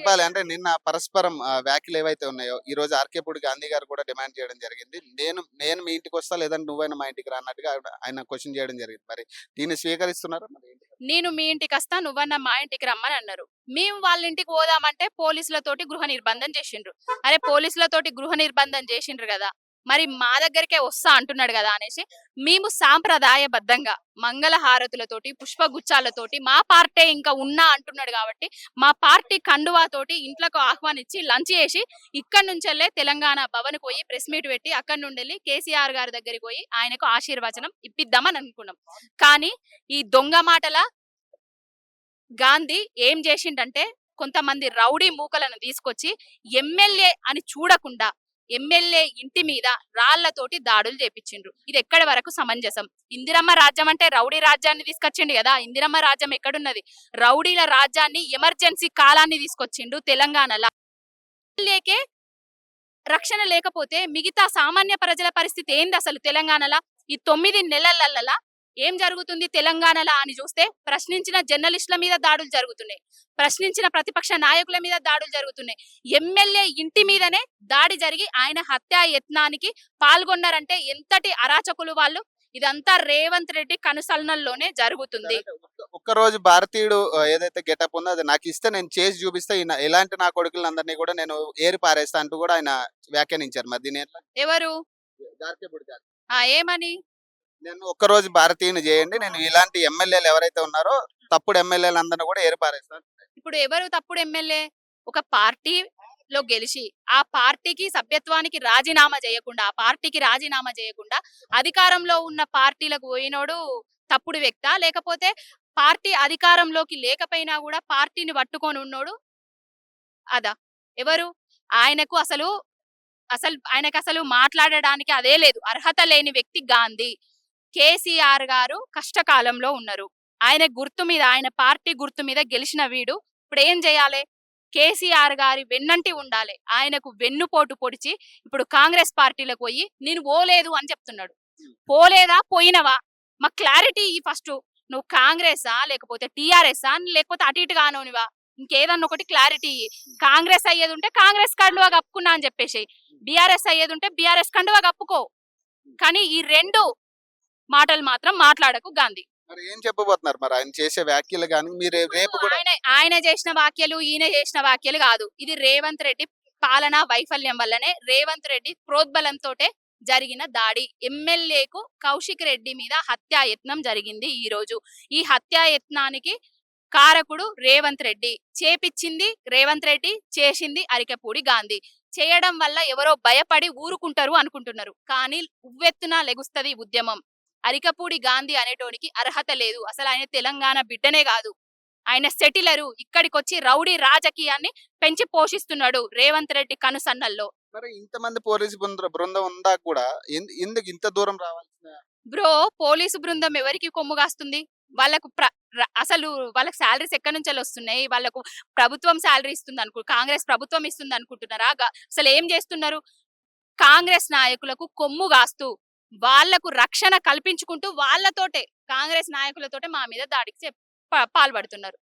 చెప్పాలి అంటే నిన్న పరస్పరం వ్యాఖ్యలు ఏవైతే ఉన్నాయో, ఈరోజు ఆర్‌కేపూడి గాంధీ గారు కూడా డిమాండ్ చేయడం జరిగింది. నేను నేను మీ ఇంటికొస్తా లేదంటే నువ్వైనా మా ఇంటికి రా అన్నట్టుగా ఆయన క్వెషన్ చేయడం జరిగింది. మరి దీన్ని స్వీకరిస్తున్నారా? మరి ఏంటి? నేను మీ ఇంటికస్తా, నువ్వన్నా మా ఇంటికి రమ్మని అన్నారు. మేము వాళ్ళ ఇంటికి పోదామంటే పోలీసులతోటి గృహ నిర్బంధం చేసిండ్రు. అరే పోలీసులతోటి గృహ నిర్బంధం చేసిండ్రు గదా! మరి మా దగ్గరికే వస్తా అంటున్నాడు గదా! అనేసి మేము సాంప్రదాయబద్ధంగా మంగళహారతులతోటి, పుష్పగుచ్చాలతోటి మా పార్టీ ఇంకా ఉన్నా అంటున్నాడు గాబట్టి, మా పార్టీ కండువాతోటి ఇంట్లకు ఆహ్వానించి లంచ్ చేసి ఇక్కడి నుంచెల్లే తెలంగాణ భవన్‌కి పోయి ప్రెస్ మీట్ పెట్టి అక్కడి నుండెళ్ళి కేసీఆర్ గారి దగ్గరికి పోయి ఆయనకు ఆశీర్వచనం ఇప్పిద్దామని అనుకున్నాం. కానీ ఈ దొంగ మాటల గాంధీ ఏం చేసిండంటే కొంతమంది రౌడీ మూకలను తీసుకొచ్చి ఎమ్మెల్యే అని చూడకుండా ఎమ్మెల్యే ఇంటి మీద రాళ్లతోటి దాడులు చేపించిండ్రు. ఇది ఎక్కడి వరకు సమంజసం? ఇందిరమ్మ రాజ్యం అంటే రౌడీ రాజ్యాన్ని తీసుకొచ్చిండు కదా. ఇందిరమ్మ రాజ్యం ఎక్కడున్నది? రౌడీల రాజ్యాన్ని ఎమర్జెన్సీ కాలాన్ని తీసుకొచ్చిండు తెలంగాణలో. ఎమ్మెల్యేకే రక్షణ లేకపోతే మిగతా సామాన్య ప్రజల పరిస్థితి ఏంది అసలు తెలంగాణలో? ఈ 9 నెలలల్లా ఏం జరుగుతుంది తెలంగాణలో అని చూస్తే ప్రశ్నించిన జర్నలిస్టుల మీద దాడులు జరుగుతున్నాయి. ప్రశ్నించిన ప్రతిపక్ష నాయకుల మీద దాడులు జరుగుతున్నాయి. ఎమ్మెల్యే ఇంటి మీదనే దాడి జరిగి ఆయన హత్యా యత్నానికి పాల్గొన్నారంటే ఎంతటి అరాచకులు వాళ్ళు! ఇదంతా రేవంత్ రెడ్డి కనుసన్నల్లోనే జరుగుతుంది. ఒక్కరోజు భారతీయుడు ఏదైతే గెటప్ ఉందో అది నాకిస్తే నేను చేసి చూపిస్తా. ఎలాంటి నా కొడుకులందరిని కూడా నేను ఏరి పారేస్తా అంటూ కూడా ఆయన వ్యాఖ్యానించారు. మరి దీని ఎట్లా? ఎవరు? ఆర్‌కేపూడి గారు. ఏమని? నేను ఒక్కరోజు భారతీయుని చేయండి. నేను ఇలాంటి ఎమ్మెల్యేలు ఎవరైతే ఉన్నారో తప్పుడు ఎమ్మెల్యేలందరిని కూడా ఏరి పారేస్తాను. ఇప్పుడు ఎవరు తప్పుడు ఎమ్మెల్యే? ఒక పార్టీలో గెలిచి ఆ పార్టీకి సభ్యత్వానికి రాజీనామా చేయకుండా, ఆ పార్టీకి రాజీనామా చేయకుండా అధికారంలో ఉన్న పార్టీలకు పోయినోడు తప్పుడు వ్యక్తా? లేకపోతే పార్టీ అధికారంలోకి లేకపోయినా కూడా పార్టీని పట్టుకొని ఉన్నోడు అదా? ఎవరు? ఆయనకు అసలు ఆయనకసలు మాట్లాడడానికి అదే లేదు. అర్హత లేని వ్యక్తి గాంధీ. కేసీఆర్ గారు కష్టకాలంలో ఉన్నారు. ఆయన గుర్తు మీద, ఆయన పార్టీ గుర్తు మీద గెలిచిన వీడు ఇప్పుడు ఏం చేయాలి? కేసీఆర్ గారి వెన్నంటి ఉండాలి. ఆయనకు వెన్నుపోటు పొడిచి ఇప్పుడు కాంగ్రెస్ పార్టీలకు పోయి నేను పోలేదు అని చెప్తున్నాడు. పోలేదా? పోయినవా? మాకు క్లారిటీ ఇయ్యి ఫస్ట్. నువ్వు కాంగ్రెసా లేకపోతే టీఆర్ఎస్ఆ లేకపోతే అటు ఇటు కానోనివా? ఇంకేదన్నా ఒకటి క్లారిటీ ఇయ్యి. కాంగ్రెస్ అయ్యేది ఉంటే కాంగ్రెస్ కండువా కప్పుకున్నా అని చెప్పేసి, బీఆర్ఎస్ అయ్యేది ఉంటే బీఆర్ఎస్ కండువా కప్పుకో. కానీ ఈ 2 మాటలు మాత్రం మాట్లాడకు గాంధీ. మరి ఏం చెప్పబోతున్నారు? మరి ఆయన చేసే వ్యాఖ్యలు గాని మీరు రేపు కూడా ఆయన చేసిన వ్యాఖ్యలు, ఈయన చేసిన వ్యాఖ్యలు కాదు. ఇది రేవంత్ రెడ్డి పాలనా వైఫల్యం వల్లనే, రేవంత్ రెడ్డి ప్రోద్బలంతోటే జరిగిన దాడి. ఎమ్మెల్యేకు కౌశిక్ రెడ్డి మీద హత్యాయత్నం జరిగింది ఈ రోజు. ఈ హత్యాయత్నానికి కారకుడు రేవంత్ రెడ్డి. చేపిచ్చింది రేవంత్ రెడ్డి, చేసింది అరికపూడి గాంధీ. చేయడం వల్ల ఎవరో భయపడి ఊరుకుంటారు అనుకుంటున్నారు. కానీ ఉవ్వెత్తున లెగుస్తది ఉద్యమం. అరికపూడి గాంధీ అనేటోనికి అర్హత లేదు. అసలు ఆయన తెలంగాణ బిడ్డనే కాదు. ఆయన సెటిలరు. ఇక్కడికొచ్చి రౌడీ రాజకీయాన్ని పెంచి పోషిస్తున్నాడు రేవంత్ రెడ్డి కనుసన్నల్లో. మరి ఇంతమంది పోలీసు బృందం ఉందా కూడా ఎందుకు ఇంత దూరం రావాల్సిన? బ్రో, పోలీసు బృందం ఎవరికి కొమ్ము కాస్తుంది? వాళ్ళకు అసలు వాళ్ళకి సాలరీస్ ఎక్కడి నుంచి వస్తున్నాయి? వాళ్ళకు ప్రభుత్వం సాలరీ ఇస్తుంది కాంగ్రెస్ ప్రభుత్వం ఇస్తుంది అనుకుంటున్నారా? అసలు ఏం చేస్తున్నారు? కాంగ్రెస్ నాయకులకు కొమ్ము కాస్తూ వాళ్లకు రక్షణ కల్పించుకుంటూ వాళ్ళతోటే, కాంగ్రెస్ నాయకులతోటే మా మీద దాడికి పాల్పడుతున్నారు.